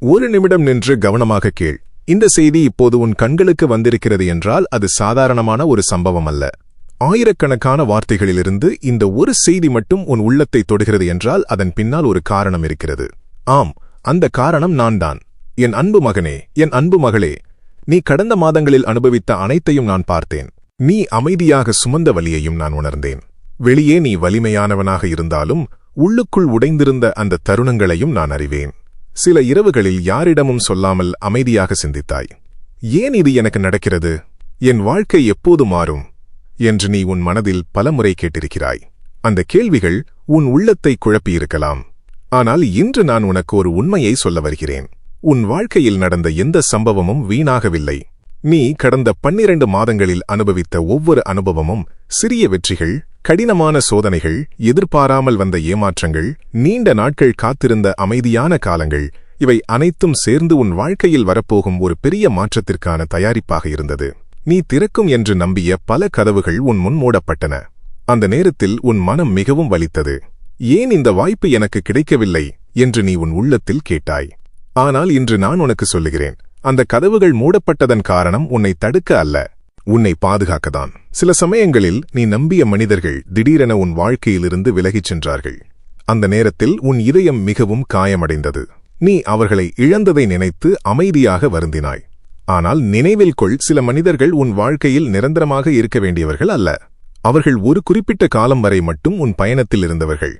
ஒரு நிமிடம் நின்று கவனமாக கேள். இந்த செய்தி இப்போது உன் கண்களுக்கு வந்திருக்கிறது என்றால் அது சாதாரணமான ஒரு சம்பவம் அல்ல. ஆயிரக்கணக்கான வார்த்தைகளிலிருந்து இந்த ஒரு செய்தி மட்டும் உன் உள்ளத்தை தொடுகிறது என்றால் அதன் பின்னால் ஒரு காரணம் இருக்கிறது. ஆம், அந்த காரணம் நான்தான். என் அன்பு மகனே, என் அன்பு மகளே, நீ கடந்த மாதங்களில் அனுபவித்த அனைத்தையும் நான் பார்த்தேன். நீ அமைதியாக சுமந்த வலியையும் நான் உணர்ந்தேன். வெளியே நீ வலிமையானவனாக இருந்தாலும் உள்ளுக்குள் உடைந்திருந்த அந்த தருணங்களையும் நான் அறிவேன். சில இரவுகளில் யாரிடமும் சொல்லாமல் அமைதியாக சிந்தித்தாய். ஏன் இது எனக்கு நடக்கிறது? என் வாழ்க்கை எப்போது மாறும் என்று நீ உன் மனதில் பலமுறை கேட்டிருக்கிறாய். அந்த கேள்விகள் உன் உள்ளத்தை குழப்பியிருக்கலாம். ஆனால் இன்று நான் உனக்கு ஒரு உண்மையை சொல்ல வருகிறேன். உன் வாழ்க்கையில் நடந்த எந்த சம்பவமும் வீணாகவில்லை. நீ கடந்த 12 மாதங்களில் அனுபவித்த ஒவ்வொரு அனுபவமும் சிறிய வெற்றிகள், கடினமான சோதனைகள், எதிர்பாராமல் வந்த ஏமாற்றங்கள், நீண்ட நாட்கள் காத்திருந்த அமைதியான காலங்கள், இவை அனைத்தும் சேர்ந்து உன் வாழ்க்கையில் வரப்போகும் ஒரு பெரிய மாற்றத்திற்கான தயாரிப்பாக இருந்தது. நீ திறக்கும் என்று நம்பிய பல கதவுகள் உன் முன் மூடப்பட்டன. அந்த நேரத்தில் உன் மனம் மிகவும் வலித்தது. ஏன் இந்த வாய்ப்பு எனக்கு கிடைக்கவில்லை என்று நீ உன் உள்ளத்தில் கேட்டாய். ஆனால் இன்று நான் உனக்கு சொல்லுகிறேன், அந்த கதவுகள் மூடப்பட்டதன் காரணம் உன்னை தடுக்க அல்ல, உன்னை பாதுகாக்கத்தான். சில சமயங்களில் நீ நம்பிய மனிதர்கள் திடீரென உன் வாழ்க்கையிலிருந்து விலகிச் சென்றார்கள். அந்த நேரத்தில் உன் இதயம் மிகவும் காயமடைந்தது. நீ அவர்களை இழந்ததை நினைத்து அமைதியாக வருந்தினாய். ஆனால் நினைவில் கொள், சில மனிதர்கள் உன் வாழ்க்கையில் நிரந்தரமாக இருக்க வேண்டியவர்கள் அல்ல. அவர்கள் ஒரு குறிப்பிட்ட காலம் வரை மட்டும் உன் பயணத்தில் இருந்தவர்கள்.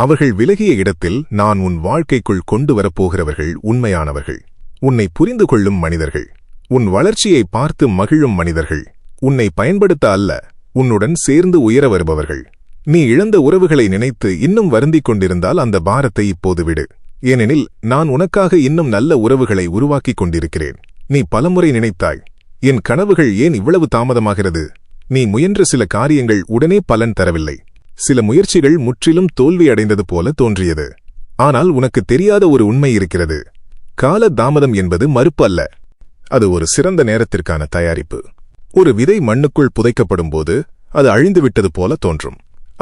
அவர்கள் விலகிய இடத்தில் நான் உன் வாழ்க்கைக்குள் கொண்டு வரப்போகிறவர்கள் உண்மையானவர்கள். உன்னை புரிந்து கொள்ளும் மனிதர்கள், உன் வளர்ச்சியை பார்த்து மகிழும் மனிதர்கள், உன்னை பயன்படுத்த அல்ல, உன்னுடன் சேர்ந்து உயர வருபவர்கள். நீ இழந்த உறவுகளை நினைத்து இன்னும் வருந்திக் கொண்டிருந்தால் அந்த பாரத்தை இப்போது விடு. ஏனெனில் நான் உனக்காக இன்னும் நல்ல உறவுகளை உருவாக்கிக் கொண்டிருக்கிறேன். நீ பலமுறை நினைத்தாய், என் கனவுகள் ஏன் இவ்வளவு தாமதமாகிறது? நீ முயன்ற சில காரியங்கள் உடனே பலன் தரவில்லை. சில முயற்சிகள் முற்றிலும் தோல்வியடைந்தது போல தோன்றியது. ஆனால் உனக்கு தெரியாத ஒரு உண்மை இருக்கிறது. கால தாமதம் என்பது மறுப்பு அல்ல, அது ஒரு சிறந்த நேரத்திற்கான தயாரிப்பு. ஒரு விதை மண்ணுக்குள் புதைக்கப்படும் போது அது அழிந்துவிட்டது போல தோன்றும்.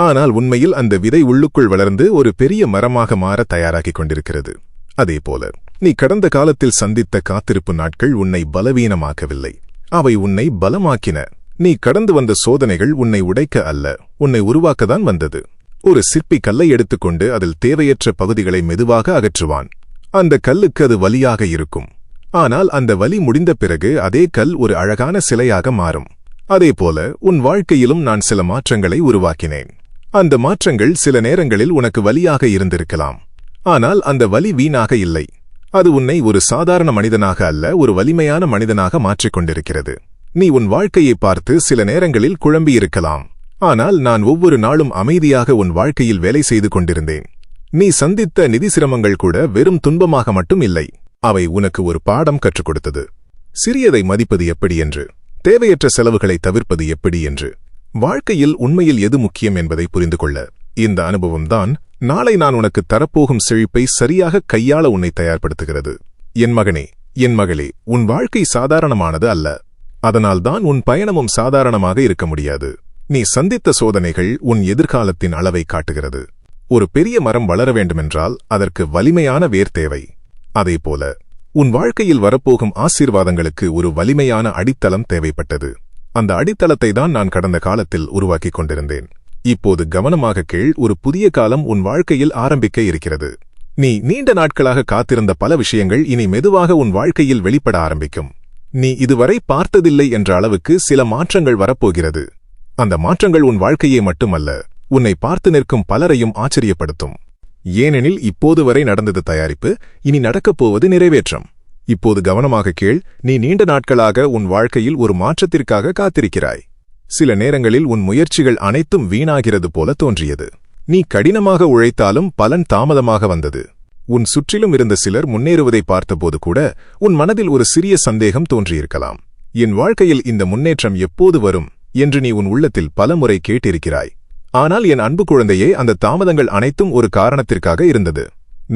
ஆனால் உண்மையில் அந்த விதை உள்ளுக்குள் வளர்ந்து ஒரு பெரிய மரமாக மாற தயாராகிக் கொண்டிருக்கிறது. அதேபோல நீ கடந்த காலத்தில் சந்தித்த காத்திருப்பு நாட்கள் உன்னை பலவீனமாக்கவில்லை, அவை உன்னை பலமாக்கின. நீ கடந்து வந்த சோதனைகள் உன்னை உடைக்க அல்ல, உன்னை உருவாக்கத்தான் வந்தது. ஒரு சிற்பி கல்லை எடுத்துக்கொண்டு அதில் தேவையற்ற பகுதிகளை மெதுவாக அகற்றுவான். அந்த கல்லுக்கு அது வலியாக இருக்கும். ஆனால் அந்த வலி முடிந்த பிறகு அதே கல் ஒரு அழகான சிலையாக மாறும். அதேபோல உன் வாழ்க்கையிலும் நான் சில மாற்றங்களை உருவாக்கினேன். அந்த மாற்றங்கள் சில நேரங்களில் உனக்கு வலியாக இருந்திருக்கலாம். ஆனால் அந்த வலி வீணாக இல்லை. அது உன்னை ஒரு சாதாரண மனிதனாக அல்ல, ஒரு வலிமையான மனிதனாக மாற்றிக்கொண்டிருக்கிறது. நீ உன் வாழ்க்கையை பார்த்து சில நேரங்களில் குழம்பியிருக்கலாம். ஆனால் நான் ஒவ்வொரு நாளும் அமைதியாக உன் வாழ்க்கையில் வேலை செய்து கொண்டிருந்தேன். நீ சந்தித்த நிதி சிரமங்கள் கூட வெறும் துன்பமாக மட்டும் இல்லை, அவை உனக்கு ஒரு பாடம் கற்றுக் கொடுத்தது. சிறியதை மதிப்பது எப்படி என்று, தேவையற்ற செலவுகளை தவிர்ப்பது எப்படி என்று, வாழ்க்கையில் உண்மையில் எது முக்கியம் என்பதை புரிந்து கொள்ள இந்த அனுபவம்தான் நாளை நான் உனக்கு தரப்போகும் செழிப்பை சரியாக கையாள உன்னை தயார்படுத்துகிறது. என் மகனே, என் மகளே, உன் வாழ்க்கை சாதாரணமானது அல்ல. அதனால்தான் உன் பயணமும் சாதாரணமாக இருக்க முடியாது. நீ சந்தித்த சோதனைகள் உன் எதிர்காலத்தின் அளவை காட்டுகிறது. ஒரு பெரிய மரம் வளர வேண்டுமென்றால் அதற்கு வலிமையான வேர் தேவை. அதேபோல உன் வாழ்க்கையில் வரப்போகும் ஆசீர்வாதங்களுக்கு ஒரு வலிமையான அடித்தளம் தேவைப்பட்டது. அந்த அடித்தளத்தை தான் நான் கடந்த காலத்தில் உருவாக்கிக் கொண்டிருந்தேன். இப்போது கவனமாக கேள், ஒரு புதிய காலம் உன் வாழ்க்கையில் ஆரம்பிக்க இருக்கிறது. நீ நீண்ட நாட்களாக காத்திருந்த பல விஷயங்கள் இனி மெதுவாக உன் வாழ்க்கையில் வெளிப்பட ஆரம்பிக்கும். நீ இதுவரை பார்த்ததில்லை என்ற அளவுக்கு சில மாற்றங்கள் வரப்போகிறது. அந்த மாற்றங்கள் உன் வாழ்க்கையை மட்டுமல்ல, உன்னை பார்த்து நிற்கும் பலரையும் ஆச்சரியப்படுத்தும். ஏனெனில் இப்போது வரை நடந்தது தயாரிப்பு, இனி நடக்கப் போவது நிறைவேற்றம். இப்போது கவனமாக கேள், நீ நீண்ட நாட்களாக உன் வாழ்க்கையில் ஒரு மாற்றத்திற்காக காத்திருக்கிறாய். சில நேரங்களில் உன் முயற்சிகள் அனைத்தும் வீணாகிறது போல தோன்றியது. நீ கடினமாக உழைத்தாலும் பலன் தாமதமாக வந்தது. உன் சுற்றிலும் இருந்த சிலர் முன்னேறுவதை பார்த்தபோது கூட உன் மனதில் ஒரு சிறிய சந்தேகம் தோன்றியிருக்கலாம். என் வாழ்க்கையில் இந்த முன்னேற்றம் எப்போது வரும் என்று நீ உன் உள்ளத்தில் பலமுறை கேட்டிருக்கிறாய். ஆனால் என் அன்பு குழந்தையே, அந்த தாமதங்கள் அனைத்தும் ஒரு காரணத்திற்காக இருந்தது.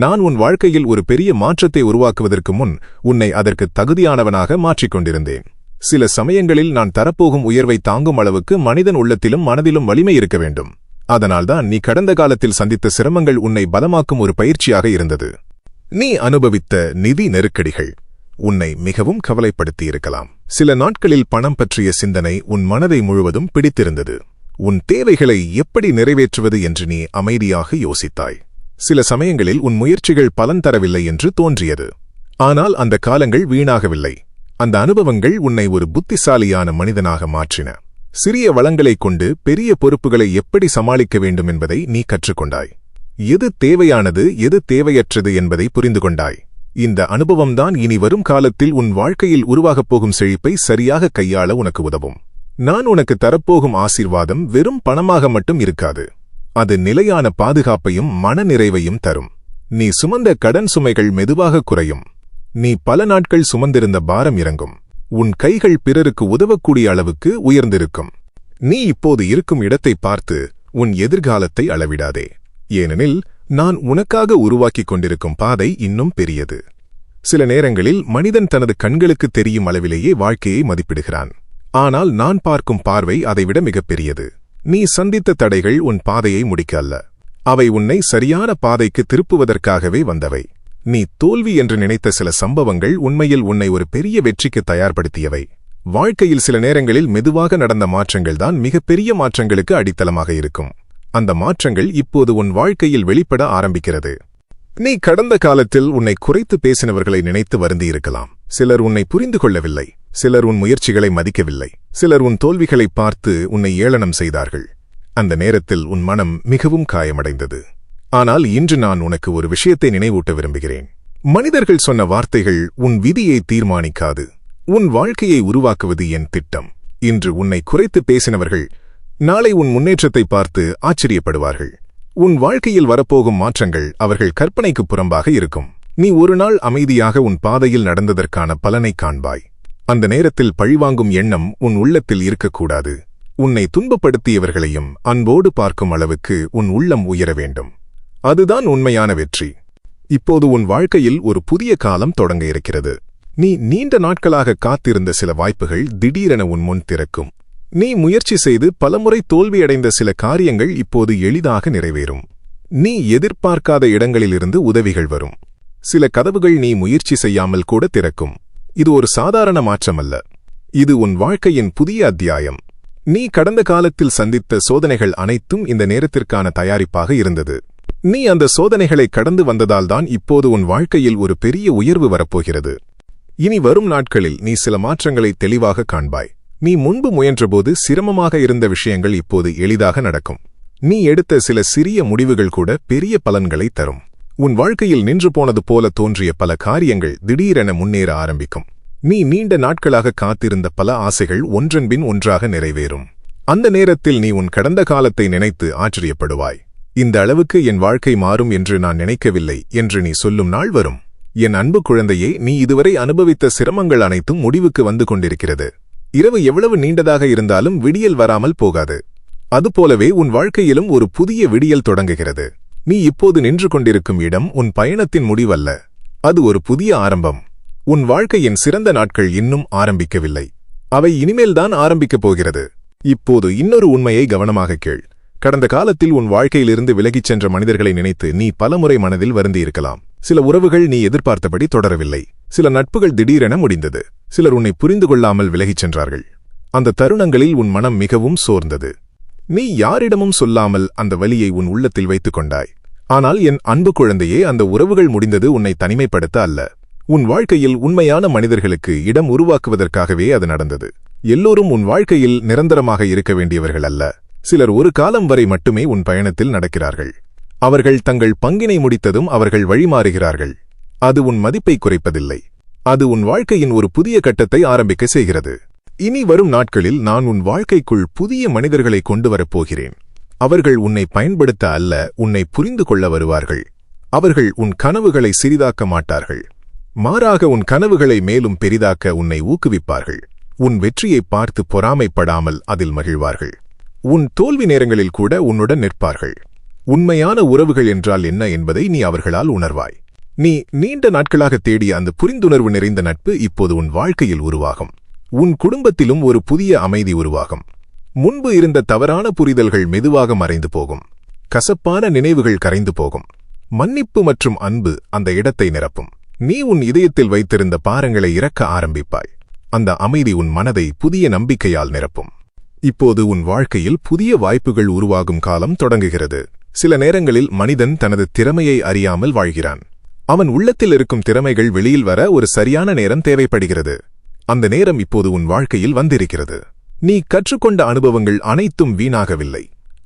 நான் உன் வாழ்க்கையில் ஒரு பெரிய மாற்றத்தை உருவாக்குவதற்கு முன் உன்னை அதற்கு தகுதியானவனாக மாற்றிக்கொண்டிருந்தேன். சில சமயங்களில் நான் தரப்போகும் உயர்வை தாங்கும் அளவுக்கு மனிதன் உள்ளத்திலும் மனதிலும் வலிமை இருக்க வேண்டும். அதனால்தான் நீ கடந்த காலத்தில் சந்தித்த சிரமங்கள் உன்னை பலமாக்கும் ஒரு பயிற்சியாக இருந்தது. நீ அனுபவித்த நிதி நெருக்கடிகள் உன்னை மிகவும் கவலைப்படுத்தியிருக்கலாம். சில நாட்களில் பணம் பற்றிய சிந்தனை உன் மனதை முழுவதும் பிடித்திருந்தது. உன் தேவைகளை எப்படி நிறைவேற்றுவது என்று நீ அமைதியாக யோசித்தாய். சில சமயங்களில் உன் முயற்சிகள் பலன் தரவில்லை என்று தோன்றியது. ஆனால் அந்த காலங்கள் வீணாகவில்லை. அந்த அனுபவங்கள் உன்னை ஒரு புத்திசாலியான மனிதனாக மாற்றின. சிறிய வளங்களைக் கொண்டு பெரிய பொறுப்புகளை எப்படி சமாளிக்க வேண்டும் என்பதை நீ கற்றுக்கொண்டாய். எது தேவையானது எது தேவையற்றது என்பதை புரிந்து கொண்டாய். இந்த அனுபவம்தான் இனி வரும் காலத்தில் உன் வாழ்க்கையில் உருவாகப் போகும் செழிப்பை சரியாக கையாள உனக்கு உதவும். நான் உனக்கு தரப்போகும் ஆசீர்வாதம் வெறும் பணமாக மட்டும் இருக்காது. அது நிலையான பாதுகாப்பையும் மனநிறைவையும் தரும். நீ சுமந்த கடன் சுமைகள் மெதுவாக குறையும். நீ பல நாட்கள் சுமந்திருந்த பாரம் இறங்கும். உன் கைகள் பிறருக்கு உதவக்கூடிய அளவுக்கு உயர்ந்திருக்கும். நீ இப்போது இருக்கும் இடத்தை பார்த்து உன் எதிர்காலத்தை அளவிடாதே. ஏனெனில் நான் உனக்காக உருவாக்கிக் கொண்டிருக்கும் பாதை இன்னும் பெரியது. சில நேரங்களில் மனிதன் தனது கண்களுக்கு தெரியும் அளவிலேயே வாழ்க்கையை மதிப்பிடுகிறான். ஆனால் நான் பார்க்கும் பார்வை அதைவிட மிகப்பெரியது. நீ சந்தித்த தடைகள் உன் பாதையை முடிக்க அல்ல. அவை உன்னை சரியான பாதைக்கு திருப்புவதற்காகவே வந்தவை. நீ தோல்வி என்று நினைத்த சில சம்பவங்கள் உண்மையில் உன்னை ஒரு பெரிய வெற்றிக்கு தயார்படுத்தியவை. வாழ்க்கையில் சில நேரங்களில் மெதுவாக நடந்த மாற்றங்கள்தான் மிகப்பெரிய மாற்றங்களுக்கு அடித்தளமாக இருக்கும். அந்த மாற்றங்கள் இப்போது உன் வாழ்க்கையில் வெளிப்பட ஆரம்பிக்கிறது. நீ கடந்த காலத்தில் உன்னை குறைத்து பேசினவர்களை நினைத்து வருந்தியிருக்கலாம். சிலர் உன்னை புரிந்து கொள்ளவில்லை. சிலர் உன் முயற்சிகளை மதிக்கவில்லை. சிலர் உன் தோல்விகளை பார்த்து உன்னை ஏளனம் செய்தார்கள். அந்த நேரத்தில் உன் மனம் மிகவும் காயமடைந்தது. ஆனால் இன்று நான் உனக்கு ஒரு விஷயத்தை நினைவூட்ட விரும்புகிறேன். மனிதர்கள் சொன்ன வார்த்தைகள் உன் விதியை தீர்மானிக்காது. உன் வாழ்க்கையை உருவாக்குவது என் திட்டம். இன்று உன்னை குறைத்து பேசினவர்கள் நாளை உன் முன்னேற்றத்தை பார்த்து ஆச்சரியப்படுவார்கள். உன் வாழ்க்கையில் வரப்போகும் மாற்றங்கள் அவர்கள் கற்பனைக்கு புறம்பாக இருக்கும். நீ ஒரு நாள் அமைதியாக உன் பாதையில் நடந்ததற்கான பலனை காண்பாய். அந்த நேரத்தில் பழிவாங்கும் எண்ணம் உன் உள்ளத்தில் இருக்கக்கூடாது. உன்னை துன்பப்படுத்தியவர்களையும் அன்போடு பார்க்கும் அளவுக்கு உன் உள்ளம் உயர வேண்டும். அதுதான் உண்மையான வெற்றி. இப்போது உன் வாழ்க்கையில் ஒரு புதிய காலம் தொடங்க இருக்கிறது. நீ நீண்ட நாட்களாக காத்திருந்த சில வாய்ப்புகள் திடீரென உன் முன் திறக்கும். நீ முயற்சி செய்து பலமுறை தோல்வியடைந்த சில காரியங்கள் இப்போது எளிதாக நிறைவேறும். நீ எதிர்பார்க்காத இடங்களிலிருந்து உதவிகள் வரும். சில கதவுகள் நீ முயற்சி செய்யாமல் கூட திறக்கும். இது ஒரு சாதாரண மாற்றமல்ல. இது உன் வாழ்க்கையின் புதிய அத்தியாயம். நீ கடந்த காலத்தில் சந்தித்த சோதனைகள் அனைத்தும் இந்த நேரத்திற்கான தயாரிப்பாக இருந்தது. நீ அந்த சோதனைகளை கடந்து வந்ததால்தான் இப்போது உன் வாழ்க்கையில் ஒரு பெரிய உயர்வு வரப்போகிறது. இனி வரும் நாட்களில் நீ சில மாற்றங்களை தெளிவாக காண்பாய். நீ முன்பு முயன்றபோது சிரமமாக இருந்த விஷயங்கள் இப்போது எளிதாக நடக்கும். நீ எடுத்த சில சிறிய முடிவுகள் கூட பெரிய பலன்களை தரும். உன் வாழ்க்கையில் நின்று போனது போல தோன்றிய பல காரியங்கள் திடீரென முன்னேற ஆரம்பிக்கும். நீ நீண்ட நாட்களாக காத்திருந்த பல ஆசைகள் ஒன்றன்பின் ஒன்றாக நிறைவேறும். அந்த நேரத்தில் நீ உன் கடந்த காலத்தை நினைத்து ஆச்சரியப்படுவாய். இந்த அளவுக்கு என் வாழ்க்கை மாறும் என்று நான் நினைக்கவில்லை என்று நீ சொல்லும் நாள் வரும். என் அன்பு குழந்தையே, நீ இதுவரை அனுபவித்த சிரமங்கள் அனைத்தும் முடிவுக்கு வந்து கொண்டிருக்கிறது. இரவு எவ்வளவு நீண்டதாக இருந்தாலும் விடியல் வராமல் போகாது. அதுபோலவே உன் வாழ்க்கையிலும் ஒரு புதிய விடியல் தொடங்குகிறது. நீ இப்போது நின்று கொண்டிருக்கும் இடம் உன் பயணத்தின் முடிவல்ல. அது ஒரு புதிய ஆரம்பம். உன் வாழ்க்கையின் சிறந்த நாட்கள் இன்னும் ஆரம்பிக்கவில்லை. அவை இனிமேல்தான் ஆரம்பிக்கப் போகிறது. இப்போது இன்னொரு உண்மையை கவனமாக கேள். கடந்த காலத்தில் உன் வாழ்க்கையிலிருந்து விலகிச் சென்ற மனிதர்களை நினைத்து நீ பலமுறை மனதில் வருந்தியிருக்கலாம். சில உறவுகள் நீ எதிர்பார்த்தபடி தொடரவில்லை. சில நட்புகள் திடீரென முடிந்தது. சிலர் உன்னை புரிந்து கொள்ளாமல் விலகிச் சென்றார்கள். அந்த தருணங்களில் உன் மனம் மிகவும் சோர்ந்தது. நீ யாரிடமும் சொல்லாமல் அந்த வலியை உன் உள்ளத்தில் வைத்துக் கொண்டாய். ஆனால் என் அன்பு குழந்தையே, அந்த உறவுகள் முடிந்தது உன்னை தனிமைப்படுத்த அல்ல. உன் வாழ்க்கையில் உண்மையான மனிதர்களுக்கு இடம் உருவாக்குவதற்காகவே அது நடந்தது. எல்லோரும் உன் வாழ்க்கையில் நிரந்தரமாக இருக்க வேண்டியவர்கள் அல்ல. சிலர் ஒரு காலம் வரை மட்டுமே உன் பயணத்தில் நடக்கிறார்கள். அவர்கள் தங்கள் பங்கினை முடித்ததும் அவர்கள் வழிமாறுகிறார்கள். அது உன் மதிப்பை குறைப்பதில்லை. அது உன் வாழ்க்கையின் ஒரு புதிய கட்டத்தை ஆரம்பிக்க செய்கிறது. இனி வரும் நாட்களில் நான் உன் வாழ்க்கைக்குள் புதிய மனிதர்களை கொண்டு வரப்போகிறேன். அவர்கள் உன்னை பயன்படுத்த அல்ல, உன்னை புரிந்து கொள்ள வருவார்கள். அவர்கள் உன் கனவுகளை சிறிதாக்க மாட்டார்கள். மாறாக உன் கனவுகளை மேலும் பெரிதாக்க உன்னை ஊக்குவிப்பார்கள். உன் வெற்றியை பார்த்து பொறாமைப்படாமல் அதில் மகிழ்வார்கள். உன் தோல்வி நேரங்களில் கூட உன்னுடன் நிற்பார்கள். உண்மையான உறவுகள் என்றால் என்ன என்பதை நீ அவர்களால் உணர்வாய். நீ நீண்ட நாட்களாக தேடிய அந்த புரிந்துணர்வு நிறைந்த நட்பு இப்போது உன் வாழ்க்கையில் உருவாகும். உன் குடும்பத்திலும் ஒரு புதிய அமைதி உருவாகும். முன்பு இருந்த தவறான புரிதல்கள் மெதுவாக மறைந்து போகும். கசப்பான நினைவுகள் கரைந்து போகும். மன்னிப்பு மற்றும் அன்பு அந்த இடத்தை நிரப்பும். நீ உன் இதயத்தில் வைத்திருந்த பாரங்களை இறக்க ஆரம்பிப்பாய். அந்த அமைதி உன் மனதை புதிய நம்பிக்கையால் நிரப்பும். இப்போது உன் வாழ்க்கையில் புதிய வாய்ப்புகள் உருவாகும் காலம் தொடங்குகிறது. சில நேரங்களில் மனிதன் தனது திறமையை அறியாமல் வாழ்கிறான். அவன் உள்ளத்தில் இருக்கும் திறமைகள் வெளியில் வர ஒரு சரியான நேரம் தேவைப்படுகிறது. அந்த நேரம் இப்போது உன் வாழ்க்கையில் வந்திருக்கிறது. நீ கற்றுக்கொண்ட அனுபவங்கள் அனைத்தும் வீணாகவில்லை.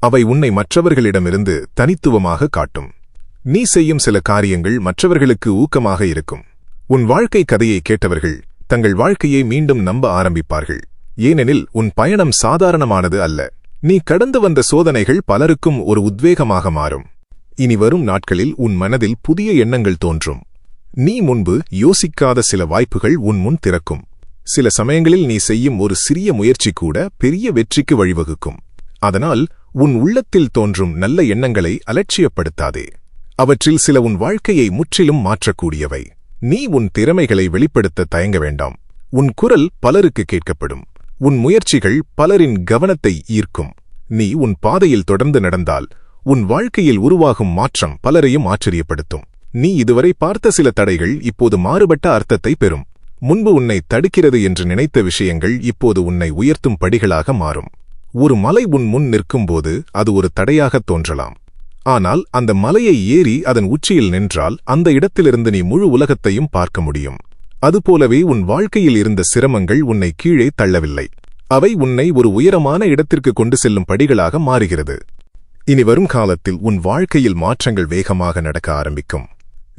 அவை உன்னை மற்றவர்களிடமிருந்து தனித்துவமாக காட்டும். நீ செய்யும் சில காரியங்கள் மற்றவர்களுக்கு ஊக்கமாக இருக்கும். உன் வாழ்க்கை கதையை கேட்டவர்கள் தங்கள் வாழ்க்கையை மீண்டும் நம்ப ஆரம்பிப்பார்கள். ஏனெனில் உன் பயணம் சாதாரணமானது அல்ல. நீ கடந்து வந்த சோதனைகள் பலருக்கும் ஒரு உத்வேகமாக மாறும். இனி வரும் நாட்களில் உன் மனதில் புதிய எண்ணங்கள் தோன்றும். நீ முன்பு யோசிக்காத சில வாய்ப்புகள் உன் முன் திறக்கும். சில சமயங்களில் நீ செய்யும் ஒரு சிறிய முயற்சி கூட பெரிய வெற்றிக்கு வழிவகுக்கும். அதனால் உன் உள்ளத்தில் தோன்றும் நல்ல எண்ணங்களை அலட்சியப்படுத்தாதே. அவற்றில் சில உன் வாழ்க்கையை முற்றிலும் மாற்றக்கூடியவை. நீ உன் திறமைகளை வெளிப்படுத்த தயங்க வேண்டாம். உன் குரல் பலருக்கு கேட்கப்படும். உன் முயற்சிகள் பலரின் கவனத்தை ஈர்க்கும். நீ உன் பாதையில் தொடர்ந்து நடந்தால் உன் வாழ்க்கையில் உருவாகும் மாற்றம் பலரையும் ஆச்சரியப்படுத்தும். நீ இதுவரை பார்த்த சில தடைகள் இப்போது மாறுபட்ட அர்த்தத்தை பெறும். முன்பு உன்னை தடுக்கிறது என்று நினைத்த விஷயங்கள் இப்போது உன்னை உயர்த்தும் படிகளாக மாறும். ஒரு மலை உன் முன் நிற்கும்போது அது ஒரு தடையாக தோன்றலாம். ஆனால் அந்த மலையை ஏறி அதன் உச்சியில் நின்றால் அந்த இடத்திலிருந்து நீ முழு உலகத்தையும் பார்க்க முடியும். அதுபோலவே உன் வாழ்க்கையில் இருந்த சிரமங்கள் உன்னை கீழே தள்ளவில்லை. அவை உன்னை ஒரு உயரமான இடத்திற்கு கொண்டு செல்லும் படிகளாக மாறுகிறது. இனி வரும் காலத்தில் உன் வாழ்க்கையில் மாற்றங்கள் வேகமாக நடக்க ஆரம்பிக்கும்.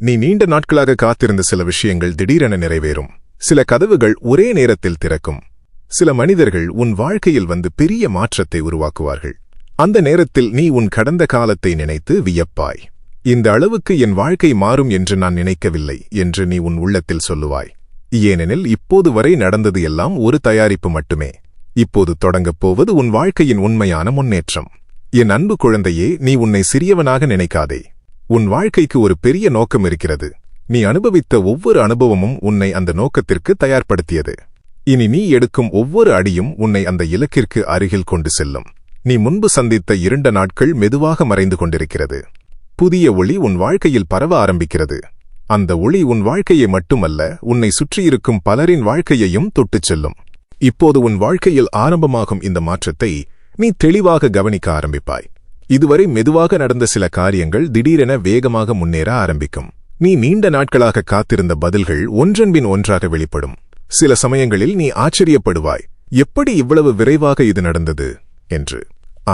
நீ நீண்ட நாட்களாக காத்திருந்த சில விஷயங்கள் திடீரென நிறைவேறும். சில கதவுகள் ஒரே நேரத்தில் திறக்கும். சில மனிதர்கள் உன் வாழ்க்கையில் வந்து பெரிய மாற்றத்தை உருவாக்குவார்கள். அந்த நேரத்தில் நீ உன் கடந்த காலத்தை நினைத்து வியப்பாய். இந்த அளவுக்கு என் வாழ்க்கை மாறும் என்று நான் நினைக்கவில்லை என்று நீ உன் உள்ளத்தில் சொல்லுவாய். ஏனெனில் இப்போது வரை நடந்தது எல்லாம் ஒரு தயாரிப்பு மட்டுமே. இப்போது தொடங்கப் போவது உன் வாழ்க்கையின் உண்மையான முன்னேற்றம். என் அன்பு குழந்தையே, நீ உன்னை சிறியவனாக நினைக்காதே. உன் வாழ்க்கைக்கு ஒரு பெரிய நோக்கம் இருக்கிறது. நீ அனுபவித்த ஒவ்வொரு அனுபவமும் உன்னை அந்த நோக்கத்திற்கு தயார்படுத்தியது. இனி நீ எடுக்கும் ஒவ்வொரு அடியும் உன்னை அந்த இலக்கிற்கு அருகில் கொண்டு செல்லும். நீ முன்பு சந்தித்த இருண்ட நாட்கள் மெதுவாக மறைந்து கொண்டிருக்கிறது. புதிய ஒளி உன் வாழ்க்கையில் பரவ ஆரம்பிக்கிறது. அந்த ஒளி உன் வாழ்க்கையை மட்டுமல்ல, உன்னை சுற்றியிருக்கும் பலரின் வாழ்க்கையையும் தொட்டுச் செல்லும். இப்போது உன் வாழ்க்கையில் ஆரம்பமாகும் இந்த மாற்றத்தை நீ தெளிவாக கவனிக்க ஆரம்பிப்பாய். இதுவரை மெதுவாக நடந்த சில காரியங்கள் திடீரென வேகமாக முன்னேற ஆரம்பிக்கும். நீ நீண்ட நாட்களாக காத்திருந்த பதில்கள் ஒன்றன்பின் ஒன்றாக வெளிப்படும். சில சமயங்களில் நீ ஆச்சரியப்படுவாய், எப்படி இவ்வளவு விரைவாக இது நடந்தது என்று.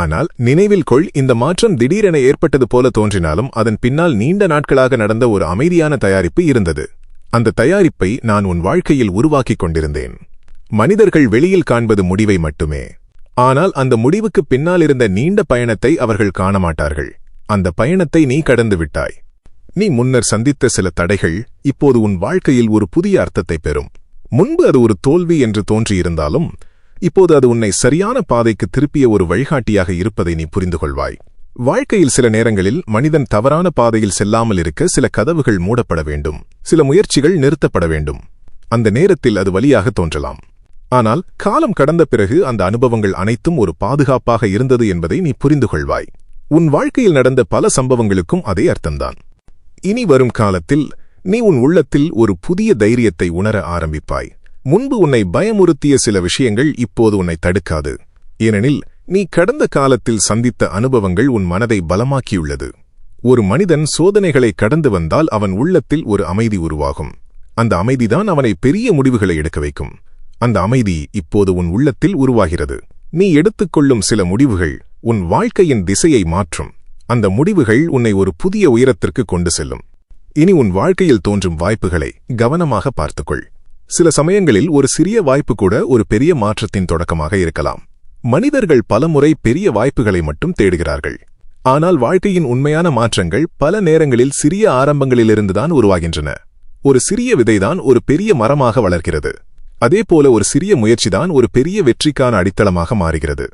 ஆனால் நினைவில் கொள், இந்த மாற்றம் திடீரென ஏற்பட்டது போல தோன்றினாலும் அதன் பின்னால் நீண்ட நாட்களாக நடந்த ஒரு அமைதியான தயாரிப்பு இருந்தது. அந்த தயாரிப்பை நான் உன் வாழ்க்கையில் உருவாக்கிக் கொண்டிருந்தேன். மனிதர்கள் வெளியில் காண்பது முடிவை மட்டுமே. ஆனால் அந்த முடிவுக்கு பின்னால் இருந்த நீண்ட பயணத்தை அவர்கள் காணமாட்டார்கள். அந்த பயணத்தை நீ கடந்து விட்டாய். நீ முன்னர் சந்தித்த சில தடைகள் இப்போது உன் வாழ்க்கையில் ஒரு புதிய அர்த்தத்தை பெறும். முன்பு அது ஒரு தோல்வி என்று தோன்றியிருந்தாலும் இப்போது அது உன்னை சரியான பாதைக்கு திருப்பிய ஒரு வழிகாட்டியாக இருப்பதை நீ புரிந்து கொள்வாய். வாழ்க்கையில் சில நேரங்களில் மனிதன் தவறான பாதையில் செல்லாமல் இருக்க சில கதவுகள் மூடப்பட வேண்டும். சில முயற்சிகள் நிறுத்தப்பட வேண்டும். அந்த நேரத்தில் அது வலியாக தோன்றலாம். ஆனால் காலம் கடந்த பிறகு அந்த அனுபவங்கள் அனைத்தும் ஒரு பாதுகாப்பாக இருந்தது என்பதை நீ புரிந்து கொள்வாய். உன் வாழ்க்கையில் நடந்த பல சம்பவங்களுக்கும் அதே அர்த்தம்தான். இனி வரும் காலத்தில் நீ உன் உள்ளத்தில் ஒரு புதிய தைரியத்தை உணர ஆரம்பிப்பாய். முன்பு உன்னை பயமுறுத்திய சில விஷயங்கள் இப்போது உன்னை தடுக்காது. ஏனெனில் நீ கடந்த காலத்தில் சந்தித்த அனுபவங்கள் உன் மனதை பலமாக்கியுள்ளது. ஒரு மனிதன் சோதனைகளை கடந்து வந்தால் அவன் உள்ளத்தில் ஒரு அமைதி உருவாகும். அந்த அமைதிதான் அவனை பெரிய முடிவுகளை எடுக்க வைக்கும். அந்த அமைதி இப்போது உன் உள்ளத்தில் உருவாகிறது. நீ எடுத்துக்கொள்ளும் சில முடிவுகள் உன் வாழ்க்கையின் திசையை மாற்றும். அந்த முடிவுகள் உன்னை ஒரு புதிய உயரத்திற்கு கொண்டு செல்லும். இனி உன் வாழ்க்கையில் தோன்றும் வாய்ப்புகளை கவனமாக பார்த்துக்கொள். சில சமயங்களில் ஒரு சிறிய வாய்ப்பு கூட ஒரு பெரிய மாற்றத்தின் தொடக்கமாக இருக்கலாம். மனிதர்கள் பலமுறை பெரிய வாய்ப்புகளை மட்டும் தேடுகிறார்கள். ஆனால் வாழ்க்கையின் உண்மையான மாற்றங்கள் பல நேரங்களில் சிறிய ஆரம்பங்களிலிருந்துதான் உருவாகின்றன. ஒரு சிறிய விதைதான் ஒரு பெரிய மரமாக வளர்கிறது. அதேபோல ஒரு சிறிய முயற்சிதான் ஒரு பெரிய வெற்றிக்கான அடித்தளமாக மாறுகிறது.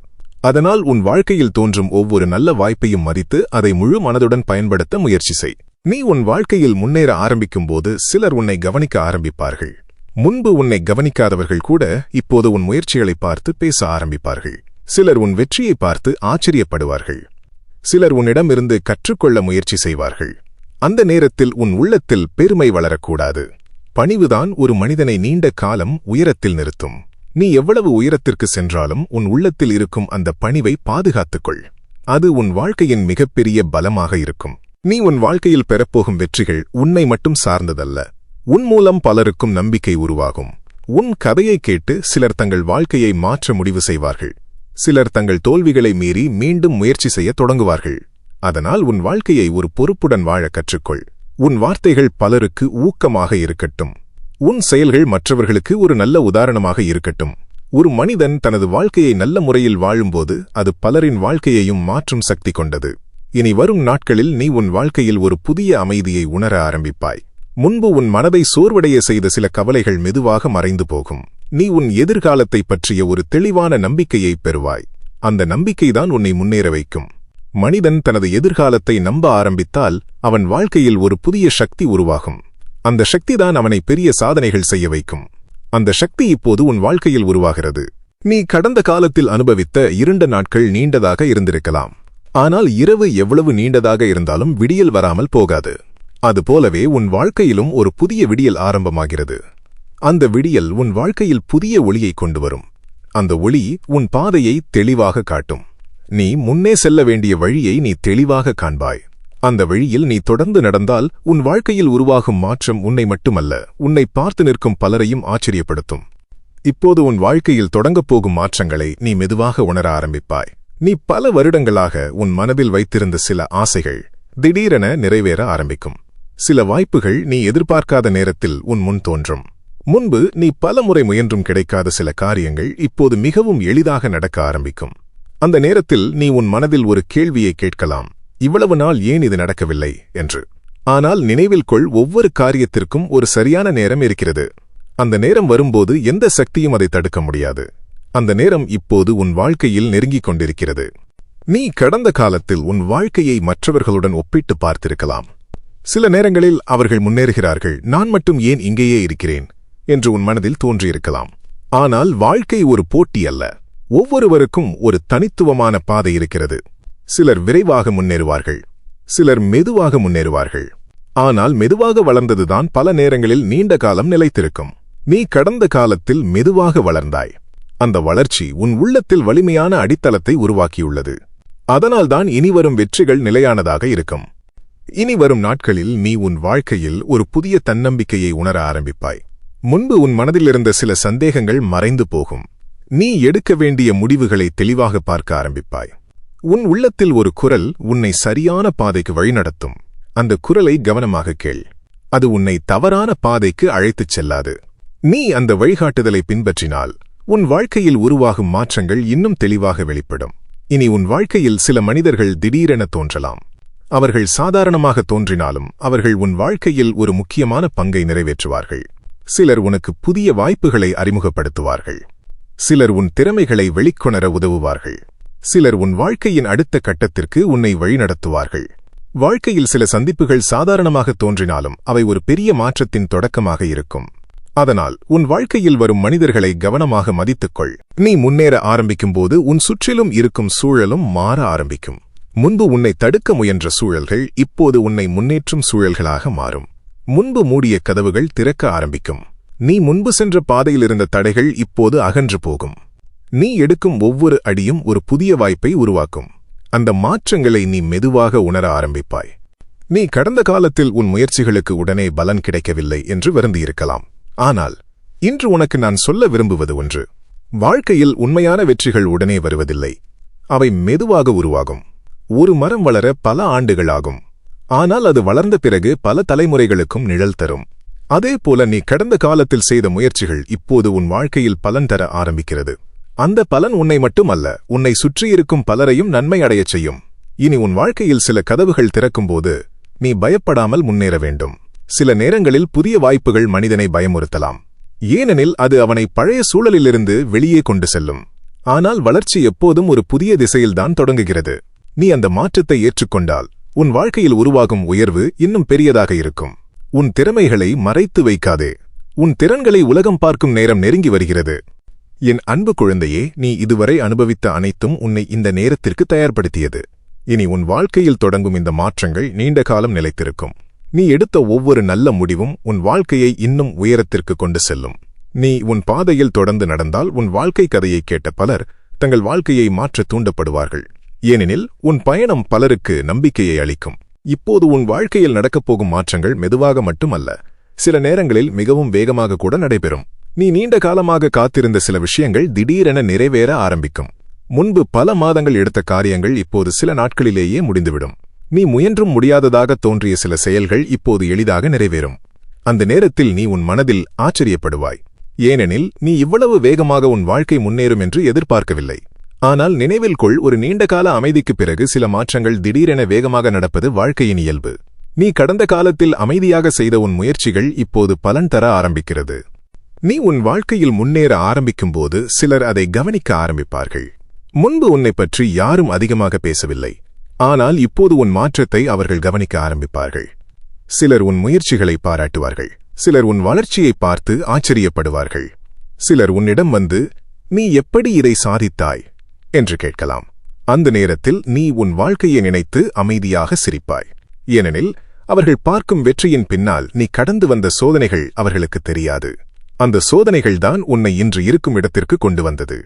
அதனால் உன் வாழ்க்கையில் தோன்றும் ஒவ்வொரு நல்ல வாய்ப்பையும் மதித்து அதை முழு மனதுடன் பயன்படுத்த முயற்சி செய். நீ உன் வாழ்க்கையில் முன்னேற ஆரம்பிக்கும் போது சிலர் உன்னை கவனிக்க ஆரம்பிப்பார்கள். முன்பு உன்னை கவனிக்காதவர்கள் கூட இப்போது உன் முயற்சிகளை பார்த்து பேச ஆரம்பிப்பார்கள். சிலர் உன் வெற்றியை பார்த்து ஆச்சரியப்படுவார்கள். சிலர் உன்னிடமிருந்து கற்றுக்கொள்ள முயற்சி செய்வார்கள். அந்த நேரத்தில் உன் உள்ளத்தில் பெருமை வளரக்கூடாது. பணிவுதான் ஒரு மனிதனை நீண்ட காலம் உயரத்தில் நிறுத்தும். நீ எவ்வளவு உயரத்திற்கு சென்றாலும் உன் உள்ளத்தில் இருக்கும் அந்த பணிவை பாதுகாத்துக்கொள். அது உன் வாழ்க்கையின் மிகப்பெரிய பலமாக இருக்கும். நீ உன் வாழ்க்கையில் பெறப்போகும் வெற்றிகள் உன்னை மட்டும் சார்ந்ததல்ல. உன் மூலம் பலருக்கும் நம்பிக்கை உருவாகும். உன் கதையை கேட்டு சிலர் தங்கள் வாழ்க்கையை மாற்ற முடிவு செய்வார்கள். சிலர் தங்கள் தோல்விகளை மீறி மீண்டும் முயற்சி செய்ய தொடங்குவார்கள். அதனால் உன் வாழ்க்கையை ஒரு பொறுப்புடன் வாழ கற்றுக்கொள். உன் வார்த்தைகள் பலருக்கு ஊக்கமாக இருக்கட்டும். உன் செயல்கள் மற்றவர்களுக்கு ஒரு நல்ல உதாரணமாக இருக்கட்டும். ஒரு மனிதன் தனது வாழ்க்கையை நல்ல முறையில் வாழும்போது அது பலரின் வாழ்க்கையையும் மாற்றும் சக்தி கொண்டது. இனி வரும் நாட்களில் நீ உன் வாழ்க்கையில் ஒரு புதிய அமைதியை உணர ஆரம்பிப்பாய். முன்பு உன் மனதை சோர்வடைய செய்த சில கவலைகள் மெதுவாக மறைந்து போகும். நீ உன் எதிர்காலத்தை பற்றிய ஒரு தெளிவான நம்பிக்கையை பெறுவாய். அந்த நம்பிக்கைதான் உன்னை முன்னேற வைக்கும். மனிதன் தனது எதிர்காலத்தை நம்ப ஆரம்பித்தால் அவன் வாழ்க்கையில் ஒரு புதிய சக்தி உருவாகும். அந்த சக்திதான் அவனை பெரிய சாதனைகள் செய்ய வைக்கும். அந்த சக்தி இப்போது உன் வாழ்க்கையில் உருவாகிறது. நீ கடந்த காலத்தில் அனுபவித்த இருண்ட நாட்கள் நீண்டதாக இருந்திருக்கலாம். ஆனால் இரவு எவ்வளவு நீண்டதாக இருந்தாலும் விடியல் வராமல் போகாது. அதுபோலவே உன் வாழ்க்கையிலும் ஒரு புதிய விடியல் ஆரம்பமாகிறது. அந்த விடியல் உன் வாழ்க்கையில் புதிய ஒளியை கொண்டு வரும். அந்த ஒளி உன் பாதையை தெளிவாக காட்டும். நீ முன்னே செல்ல வேண்டிய வழியை நீ தெளிவாக காண்பாய். அந்த வழியில் நீ தொடர்ந்து நடந்தால் உன் வாழ்க்கையில் உருவாகும் மாற்றம் உன்னை மட்டுமல்ல, உன்னை பார்த்து நிற்கும் பலரையும் ஆச்சரியப்படுத்தும். இப்போது உன் வாழ்க்கையில் தொடங்கப் போகும் மாற்றங்களை நீ மெதுவாக உணர ஆரம்பிப்பாய். நீ பல வருடங்களாக உன் மனதில் வைத்திருந்த சில ஆசைகள் திடீரென நிறைவேற ஆரம்பிக்கும். சில வாய்ப்புகள் நீ எதிர்பார்க்காத நேரத்தில் உன் முன் தோன்றும். முன்பு நீ பல முறை முயன்றும் கிடைக்காத சில காரியங்கள் இப்போது மிகவும் எளிதாக நடக்க ஆரம்பிக்கும். அந்த நேரத்தில் நீ உன் மனதில் ஒரு கேள்வியை கேட்கலாம், இவ்வளவு நாள் ஏன் இது நடக்கவில்லை என்று. ஆனால் நினைவில் கொள், ஒவ்வொரு காரியத்திற்கும் ஒரு சரியான நேரம் இருக்கிறது. அந்த நேரம் வரும்போது எந்த சக்தியும் அதை தடுக்க முடியாது. அந்த நேரம் இப்போது உன் வாழ்க்கையில் நெருங்கிக் கொண்டிருக்கிறது. நீ கடந்த காலத்தில் உன் வாழ்க்கையை மற்றவர்களுடன் ஒப்பிட்டு பார்த்திருக்கலாம். சில நேரங்களில் அவர்கள் முன்னேறுகிறார்கள், நான் மட்டும் ஏன் இங்கேயே இருக்கிறேன் என்று உன் மனதில் தோன்றியிருக்கலாம். ஆனால் வாழ்க்கை ஒரு போட்டி அல்ல. ஒவ்வொருவருக்கும் ஒரு தனித்துவமான பாதை இருக்கிறது. சிலர் விரைவாக முன்னேறுவார்கள், சிலர் மெதுவாக முன்னேறுவார்கள். ஆனால் மெதுவாக வளர்ந்ததுதான் பல நேரங்களில் நீண்ட காலம் நிலைத்திருக்கும். நீ கடந்த காலத்தில் மெதுவாக வளர்ந்தாய். அந்த வளர்ச்சி உன் உள்ளத்தில் வலிமையான அடித்தளத்தை உருவாக்கியுள்ளது. அதனால்தான் இனிவரும் வெற்றிகள் நிலையானதாக இருக்கும். இனி வரும் நாட்களில் நீ உன் வாழ்க்கையில் ஒரு புதிய தன்னம்பிக்கையை உணர ஆரம்பிப்பாய். முன்பு உன் மனதிலிருந்த சில சந்தேகங்கள் மறைந்து போகும். நீ எடுக்க வேண்டிய முடிவுகளை தெளிவாக பார்க்க ஆரம்பிப்பாய். உன் உள்ளத்தில் ஒரு குரல் உன்னை சரியான பாதைக்கு வழிநடத்தும். அந்த குரலை கவனமாக கேள். அது உன்னை தவறான பாதைக்கு அழைத்துச் செல்லாது. நீ அந்த வழிகாட்டுதலை பின்பற்றினால் உன் வாழ்க்கையில் உருவாகும் மாற்றங்கள் இன்னும் தெளிவாக வெளிப்படும். இனி உன் வாழ்க்கையில் சில மனிதர்கள் திடீரென தோன்றலாம். அவர்கள் சாதாரணமாக தோன்றினாலும் அவர்கள் உன் வாழ்க்கையில் ஒரு முக்கியமான பங்கை நிறைவேற்றுவார்கள். சிலர் உனக்கு புதிய வாய்ப்புகளை அறிமுகப்படுத்துவார்கள். சிலர் உன் திறமைகளை வெளிக்கொணர உதவுவார்கள். சிலர் உன் வாழ்க்கையின் அடுத்த கட்டத்திற்கு உன்னை வழிநடத்துவார்கள். வாழ்க்கையில் சில சந்திப்புகள் சாதாரணமாக தோன்றினாலும் அவை ஒரு பெரிய மாற்றத்தின் தொடக்கமாக இருக்கும். அதனால் உன் வாழ்க்கையில் வரும் மனிதர்களை கவனமாக மதித்துக்கொள். நீ முன்னேற ஆரம்பிக்கும்போது உன் சுற்றிலும் இருக்கும் சூழலும் மாற ஆரம்பிக்கும். முன்பு உன்னை தடுக்க முயன்ற சூழல்கள் இப்போது உன்னை முன்னேற்றும் சூழல்களாக மாறும். முன்பு மூடிய கதவுகள் திறக்க ஆரம்பிக்கும். நீ முன்பு சென்ற பாதையில் இருந்த தடைகள் இப்போது அகன்று போகும். நீ எடுக்கும் ஒவ்வொரு அடியும் ஒரு புதிய வாய்ப்பை உருவாக்கும். அந்த மாற்றங்களை நீ மெதுவாக உணர ஆரம்பிப்பாய். நீ கடந்த காலத்தில் உன் முயற்சிகளுக்கு உடனே பலன் கிடைக்கவில்லை என்று வருந்தியிருக்கலாம். ஆனால் இன்று உனக்கு நான் சொல்ல விரும்புவது ஒன்று. வாழ்க்கையில் உண்மையான வெற்றிகள் உடனே வருவதில்லை. அவை மெதுவாக உருவாகும். ஒரு மரம் வளர பல ஆண்டுகள் ஆகும். ஆனால் அது வளர்ந்த பிறகு பல தலைமுறைகளுக்கும் நிழல் தரும். அதேபோல நீ கடந்த காலத்தில் செய்த முயற்சிகள் இப்போது உன் வாழ்க்கையில் பலன் தர ஆரம்பிக்கிறது. அந்த பலன் உன்னை மட்டுமல்ல, உன்னை சுற்றியிருக்கும் பலரையும் நன்மை அடையச் செய்யும். இனி உன் வாழ்க்கையில் சில கதவுகள் திறக்கும்போது நீ பயப்படாமல் முன்னேற வேண்டும். சில நேரங்களில் புதிய வாய்ப்புகள் மனிதனை பயமுறுத்தலாம். ஏனெனில் அது அவனை பழைய சூழலிலிருந்து வெளியே கொண்டு செல்லும். ஆனால் வளர்ச்சி எப்போதும் ஒரு புதிய திசையில்தான் தொடங்குகிறது. நீ அந்த மாற்றத்தை ஏற்றுக்கொண்டால் உன் வாழ்க்கையில் உருவாகும் உயர்வு இன்னும் பெரியதாக இருக்கும். உன் திறமைகளை மறைத்து வைக்காதே. உன் திறன்களை உலகம் பார்க்கும் நேரம் நெருங்கி வருகிறது. என் அன்பு குழந்தையே, நீ இதுவரை அனுபவித்த அனைத்தும் உன்னை இந்த நேரத்திற்கு தயார்படுத்தியது. இனி உன் வாழ்க்கையில் தொடங்கும் இந்த மாற்றங்கள் நீண்ட காலம் நிலைத்திருக்கும். நீ எடுத்த ஒவ்வொரு நல்ல முடிவும் உன் வாழ்க்கையை இன்னும் உயரத்திற்கு கொண்டு செல்லும். நீ உன் பாதையில் தொடர்ந்து நடந்தால் உன் வாழ்க்கை கதையை கேட்ட பலர் தங்கள் வாழ்க்கையை மாற்ற தூண்டப்படுவார்கள். ஏனெனில் உன் பயணம் பலருக்கு நம்பிக்கையை அளிக்கும். இப்போது உன் வாழ்க்கையில் நடக்கப் போகும் மாற்றங்கள் மெதுவாக மட்டுமல்ல, சில நேரங்களில் மிகவும் வேகமாக கூட நடைபெறும். நீ நீண்ட காலமாக காத்திருந்த சில விஷயங்கள் திடீரென நிறைவேற ஆரம்பிக்கும். முன்பு பல மாதங்கள் எடுத்த காரியங்கள் இப்போது சில நாட்களிலேயே முடிந்துவிடும். நீ முயன்றும் முடியாததாக தோன்றிய சில செயல்கள் இப்போது எளிதாக நிறைவேறும். அந்த நேரத்தில் நீ உன் மனதில் ஆச்சரியப்படுவாய். ஏனெனில் நீ இவ்வளவு வேகமாக உன் வாழ்க்கை முன்னேறும் என்று எதிர்பார்க்கவில்லை. ஆனால் நினைவில் கொள், ஒரு நீண்டகால அமைதிக்குப் பிறகு சில மாற்றங்கள் திடீரென வேகமாக நடப்பது வாழ்க்கையின் இயல்பு. நீ கடந்த காலத்தில் அமைதியாக செய்த உன் முயற்சிகள் இப்போது பலன் தர ஆரம்பிக்கிறது. நீ உன் வாழ்க்கையில் முன்னேற ஆரம்பிக்கும்போது சிலர் அதை கவனிக்க ஆரம்பிப்பார்கள். முன்பு உன்னை பற்றி யாரும் அதிகமாக பேசவில்லை, ஆனால் இப்போது உன் மாற்றத்தை அவர்கள் கவனிக்க ஆரம்பிப்பார்கள். சிலர் உன் முயற்சிகளை பாராட்டுவார்கள், சிலர் உன் வளர்ச்சியை பார்த்து ஆச்சரியப்படுவார்கள். சிலர் உன்னிடம் வந்து, நீ எப்படி இதை சாதித்தாய் என்று கேட்கலாம். அந்த நேரத்தில் நீ உன் வாழ்க்கையை நினைத்து அமைதியாக சிரிப்பாய். ஏனெனில் அவர்கள் பார்க்கும் வெற்றியின் பின்னால் நீ கடந்து வந்த சோதனைகள் அவர்களுக்கு தெரியாது. அந்த சோதனைகள்தான் உன்னை இன்று இருக்கும் இடத்திற்கு கொண்டு வந்தது.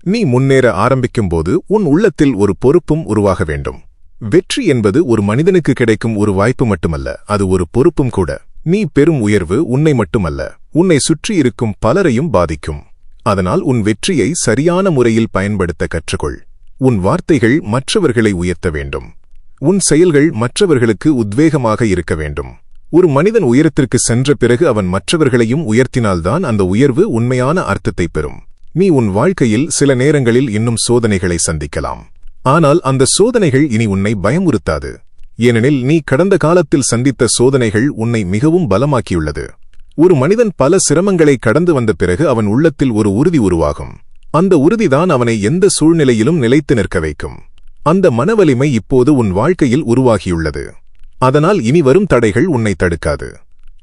நீ முன்னேற ஆரம்பிக்கும்போது உன் உள்ளத்தில் ஒரு பொறுப்பும் உருவாக வேண்டும். வெற்றி என்பது ஒரு மனிதனுக்கு கிடைக்கும் ஒரு வாய்ப்பு மட்டுமல்ல, அது ஒரு பொறுப்பும் கூட. நீ பெறும் உயர்வு உன்னை மட்டுமல்ல, உன்னை சுற்றி இருக்கும் பலரையும் பாதிக்கும். அதனால் உன் வெற்றியை சரியான முறையில் பயன்படுத்த கற்றுக்கொள். உன் வார்த்தைகள் மற்றவர்களை உயர்த்த வேண்டும். உன் செயல்கள் மற்றவர்களுக்கு உத்வேகமாக இருக்க வேண்டும். ஒரு மனிதன் உயரத்திற்கு சென்ற பிறகு அவன் மற்றவர்களையும் உயர்த்தினால்தான் அந்த உயர்வு உண்மையான அர்த்தத்தை பெறும். நீ உன் வாழ்க்கையில் சில நேரங்களில் இன்னும் சோதனைகளை சந்திக்கலாம். ஆனால் அந்த சோதனைகள் இனி உன்னை பயமுறுத்தாது. ஏனெனில் நீ கடந்த காலத்தில் சந்தித்த சோதனைகள் உன்னை மிகவும் பலமாக்கியுள்ளது. ஒரு மனிதன் பல சிரமங்களை கடந்து வந்த பிறகு அவன் உள்ளத்தில் ஒரு உறுதி உருவாகும். அந்த உறுதிதான் அவனை எந்த சூழ்நிலையிலும் நிலைத்து நிற்க வைக்கும். அந்த மனவலிமை இப்போது உன் வாழ்க்கையில் உருவாகியுள்ளது. அதனால் இனி வரும் தடைகள் உன்னை தடுக்காது.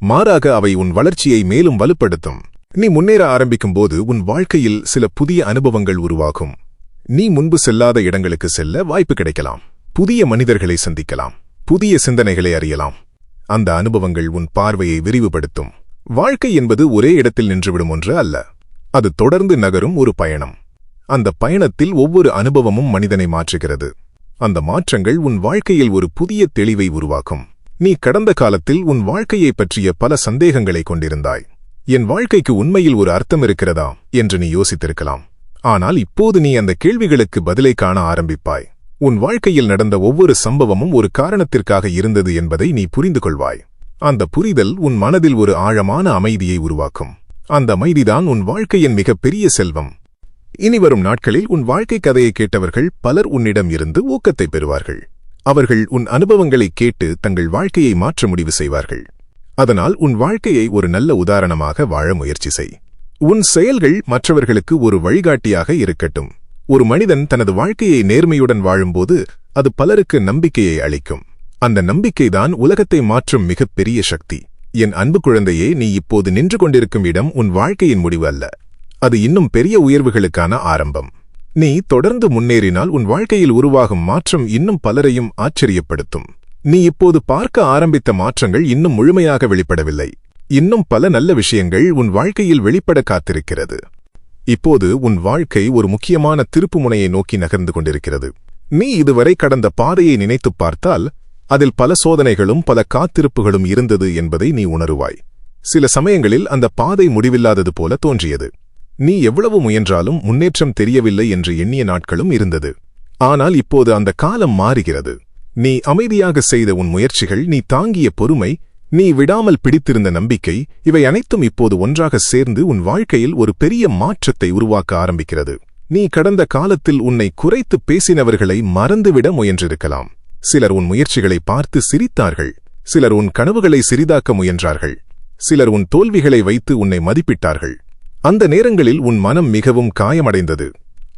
மாறாக அவை உன் வளர்ச்சியை மேலும் வலுப்படுத்தும். நீ முன்னேற ஆரம்பிக்கும்போது உன் வாழ்க்கையில் சில புதிய அனுபவங்கள் உருவாகும். நீ முன்பு செல்லாத இடங்களுக்கு செல்ல வாய்ப்பு கிடைக்கலாம். புதிய மனிதர்களை சந்திக்கலாம். புதிய சிந்தனைகளை அறியலாம். அந்த அனுபவங்கள் உன் பார்வையை விரிவுபடுத்தும். வாழ்க்கை என்பது ஒரே இடத்தில் நின்றுவிடும் ஒன்று அல்ல. அது தொடர்ந்து நகரும் ஒரு பயணம். அந்த பயணத்தில் ஒவ்வொரு அனுபவமும் மனிதனை மாற்றுகிறது. அந்த மாற்றங்கள் உன் வாழ்க்கையில் ஒரு புதிய தெளிவை உருவாக்கும். நீ கடந்த காலத்தில் உன் வாழ்க்கையைப் பற்றிய பல சந்தேகங்களை கொண்டிருந்தாய். என் வாழ்க்கைக்கு உண்மையில் ஒரு அர்த்தம் இருக்கிறதா என்று நீ யோசித்திருக்கலாம். ஆனால் இப்போது நீ அந்த கேள்விகளுக்கு பதிலை காண ஆரம்பிப்பாய். உன் வாழ்க்கையில் நடந்த ஒவ்வொரு சம்பவமும் ஒரு காரணத்திற்காக இருந்தது என்பதை நீ புரிந்து கொள்வாய். அந்த புரிதல் உன் மனதில் ஒரு ஆழமான அமைதியை உருவாக்கும். அந்த அமைதிதான் உன் வாழ்க்கையின் மிகப்பெரிய செல்வம். இனிவரும் நாட்களில் உன் வாழ்க்கை கதையை கேட்டவர்கள் பலர் உன்னிடம் இருந்து ஊக்கத்தை பெறுவார்கள். அவர்கள் உன் அனுபவங்களை கேட்டு தங்கள் வாழ்க்கையை மாற்ற முடிவு செய்வார்கள். அதனால் உன் வாழ்க்கையை ஒரு நல்ல உதாரணமாக வாழ முயற்சி செய். உன் செயல்கள் மற்றவர்களுக்கு ஒரு வழிகாட்டியாக இருக்கட்டும். ஒரு மனிதன் தனது வாழ்க்கையை நேர்மையுடன் வாழும்போது அது பலருக்கு நம்பிக்கையை அளிக்கும். அந்த நம்பிக்கைதான் உலகத்தை மாற்றும் மிகப்பெரிய சக்தி. என் அன்பு குழந்தையே, நீ இப்போது நின்று கொண்டிருக்கும் இடம் உன் வாழ்க்கையின் முடிவு அல்ல. அது இன்னும் பெரிய உயர்வுகளுக்கான ஆரம்பம். நீ தொடர்ந்து முன்னேறினால் உன் வாழ்க்கையில் உருவாகும் மாற்றம் இன்னும் பலரையும் ஆச்சரியப்படுத்தும். நீ இப்போது பார்க்க ஆரம்பித்த மாற்றங்கள் இன்னும் முழுமையாக வெளிப்படவில்லை. இன்னும் பல நல்ல விஷயங்கள் உன் வாழ்க்கையில் வெளிப்பட காத்திருக்கிறது. இப்போது உன் வாழ்க்கை ஒரு முக்கியமான திருப்புமுனையை நோக்கி நகர்ந்து கொண்டிருக்கிறது. நீ இதுவரை கடந்த பாதையை நினைத்துப் பார்த்தால் அதில் பல சோதனைகளும் பல காத்திருப்புகளும் இருந்தது என்பதை நீ உணருவாய். சில சமயங்களில் அந்த பாதை முடிவில்லாதது போல தோன்றியது. நீ எவ்வளவு முயன்றாலும் முன்னேற்றம் தெரியவில்லை என்று எண்ணிய நாட்களும் இருந்தது. ஆனால் இப்போது அந்த காலம் மாறுகிறது. நீ அமைதியாக செய்த உன் முயற்சிகள், நீ தாங்கிய பொறுமை, நீ விடாமல் பிடித்திருந்த நம்பிக்கை, இவை அனைத்தும் இப்போது ஒன்றாக சேர்ந்து உன் வாழ்க்கையில் ஒரு பெரிய மாற்றத்தை உருவாக்க ஆரம்பிக்கிறது. நீ கடந்த காலத்தில் உன்னை குறைத்து பேசினவர்களை மறந்துவிட முயன்றிருக்கலாம். சிலர் உன் முயற்சிகளை பார்த்து சிரித்தார்கள். சிலர் உன் கனவுகளை சிறிதாக்க முயன்றார்கள். சிலர் உன் தோல்விகளை வைத்து உன்னை மதிப்பிட்டார்கள். அந்த நேரங்களில் உன் மனம் மிகவும் காயமடைந்தது.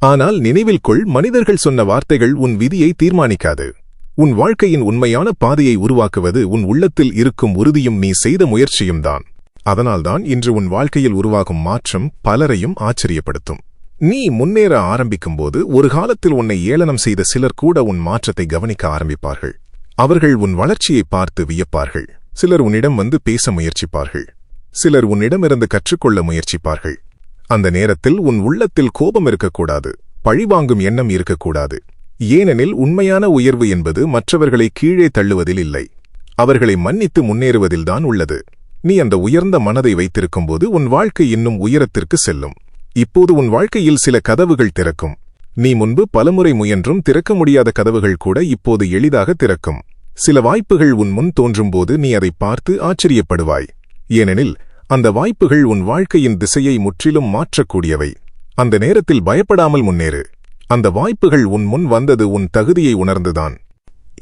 ஆனால் நினைவில் கொள், மனிதர்கள் சொன்ன வார்த்தைகள் உன் விதியை தீர்மானிக்காது. உன் வாழ்க்கையின் உண்மையான பாதையை உருவாக்குவது உன் உள்ளத்தில் இருக்கும் உறுதியும் நீ செய்த முயற்சியும் தான். அதனால்தான் இன்று உன் வாழ்க்கையில் உருவாகும் மாற்றம் பலரையும் ஆச்சரியப்படுத்தும். நீ முன்னேற ஆரம்பிக்கும்போது ஒரு காலத்தில் உன்னை ஏளனம் செய்த சிலர் கூட உன் மாற்றத்தை கவனிக்க ஆரம்பிப்பார்கள். அவர்கள் உன் வளர்ச்சியை பார்த்து வியப்பார்கள். சிலர் உன்னிடம் வந்து பேச முயற்சிப்பார்கள். சிலர் உன்னிடமிருந்து கற்றுக்கொள்ள முயற்சிப்பார்கள். அந்த நேரத்தில் உன் உள்ளத்தில் கோபம் இருக்கக்கூடாது, பழிவாங்கும் எண்ணம் இருக்கக்கூடாது. ஏனெனில் உண்மையான உயர்வு என்பது மற்றவர்களை கீழே தள்ளுவதில் இல்லை, அவர்களை மன்னித்து முன்னேறுவதில்தான் உள்ளது. நீ அந்த உயர்ந்த மனதை வைத்திருக்கும்போது உன் வாழ்க்கை இன்னும் உயரத்திற்கு செல்லும். இப்போது உன் வாழ்க்கையில் சில கதவுகள் திறக்கும். நீ முன்பு பலமுறை முயன்றும் திறக்க முடியாத கதவுகள் கூட இப்போது எளிதாக திறக்கும். சில வாய்ப்புகள் உன் முன் தோன்றும்போது நீ அதை பார்த்து ஆச்சரியப்படுவாய். ஏனெனில் அந்த வாய்ப்புகள் உன் வாழ்க்கையின் திசையை முற்றிலும் மாற்றக்கூடியவை. அந்த நேரத்தில் பயப்படாமல் முன்னேறு. அந்த வாய்ப்புகள் உன் முன் வந்தது உன் தகுதியை உணர்ந்துதான்.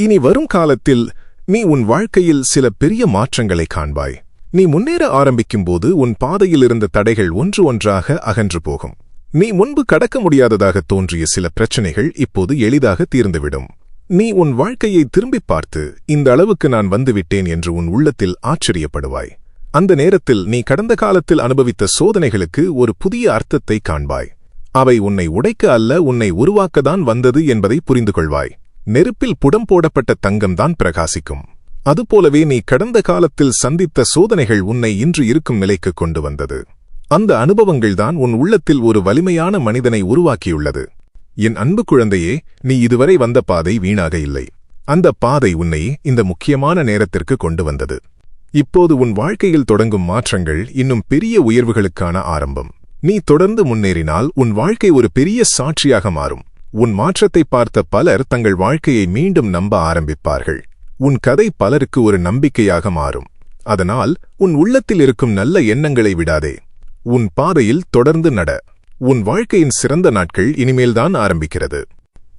இனி வரும் காலத்தில் நீ உன் வாழ்க்கையில் சில பெரிய மாற்றங்களை காண்பாய். நீ முன்னேற ஆரம்பிக்கும்போது உன் பாதையில் இருந்த தடைகள் ஒன்று ஒன்றாக அகன்று போகும். நீ முன்பு கடக்க முடியாததாக தோன்றிய சில பிரச்சனைகள் இப்போது எளிதாக தீர்ந்துவிடும். நீ உன் வாழ்க்கையை திரும்பிப் பார்த்து இந்த அளவுக்கு நான் வந்துவிட்டேன் என்று உன் உள்ளத்தில் ஆச்சரியப்படுவாய். அந்த நேரத்தில் நீ கடந்த காலத்தில் அனுபவித்த சோதனைகளுக்கு ஒரு புதிய அர்த்தத்தை காண்பாய். அவை உன்னை உடைக்க அல்ல, உன்னை உருவாக்கத்தான் வந்தது என்பதை புரிந்து கொள்வாய். நெருப்பில் புடம் போடப்பட்ட தங்கம்தான் பிரகாசிக்கும். அதுபோலவே நீ கடந்த காலத்தில் சந்தித்த சோதனைகள் உன்னை இன்று இருக்கும் நிலைக்கு கொண்டு வந்தது. அந்த அனுபவங்கள்தான் உன் உள்ளத்தில் ஒரு வலிமையான மனிதனை உருவாக்கியுள்ளது. என் அன்பு குழந்தையே, நீ இதுவரை வந்த பாதை வீணாக இல்லை. அந்த பாதை உன்னை இந்த முக்கியமான நேரத்திற்கு கொண்டு வந்தது. இப்போது உன் வாழ்க்கையில் தொடங்கும் மாற்றங்கள் இன்னும் பெரிய உயர்வுகளுக்கான ஆரம்பம். நீ தொடர்ந்து முன்னேறினால் உன் வாழ்க்கை ஒரு பெரிய சாட்சியாக மாறும். உன் மாற்றத்தை பார்த்த பலர் தங்கள் வாழ்க்கையை மீண்டும் நம்ப ஆரம்பிப்பார்கள். உன் கதை பலருக்கு ஒரு நம்பிக்கையாக மாறும். அதனால் உன் உள்ளத்தில் இருக்கும் நல்ல எண்ணங்களை விடாதே. உன் பாதையில் தொடர்ந்து நட. உன் வாழ்க்கையின் சிறந்த நாட்கள் இனிமேல்தான் ஆரம்பிக்கிறது.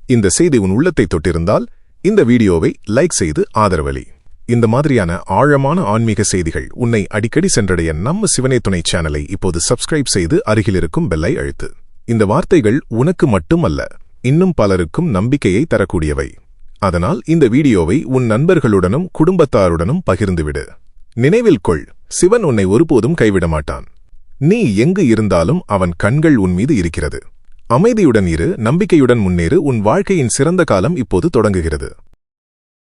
இந்த செய்தி உன் உள்ளத்தை தொட்டிருந்தால் இந்த வீடியோவை லைக் செய்து ஆதரவளி. இந்த மாதிரியான ஆழமான ஆன்மீக செய்திகள் உன்னை அடிக்கடி சென்றடைய நம்ம சிவனே துணை சேனலை இப்போது சப்ஸ்கிரைப் செய்து அருகிலிருக்கும் பெல்லை அழுத்து. இந்த வார்த்தைகள் உனக்கு மட்டுமல்ல, இன்னும் பலருக்கும் நம்பிக்கையை தரக்கூடியவை. அதனால் இந்த வீடியோவை உன் நண்பர்களுடனும் குடும்பத்தாருடனும் பகிர்ந்துவிடு. நினைவில் கொள், சிவன் உன்னை ஒருபோதும் கைவிட மாட்டான். நீ எங்கு இருந்தாலும் அவன் கண்கள் உன் மீது இருக்கிறது. அமைதியுடன் இரு, நம்பிக்கையுடன் முன்னேறு. உன் வாழ்க்கையின் சிறந்த காலம் இப்போது தொடங்குகிறது.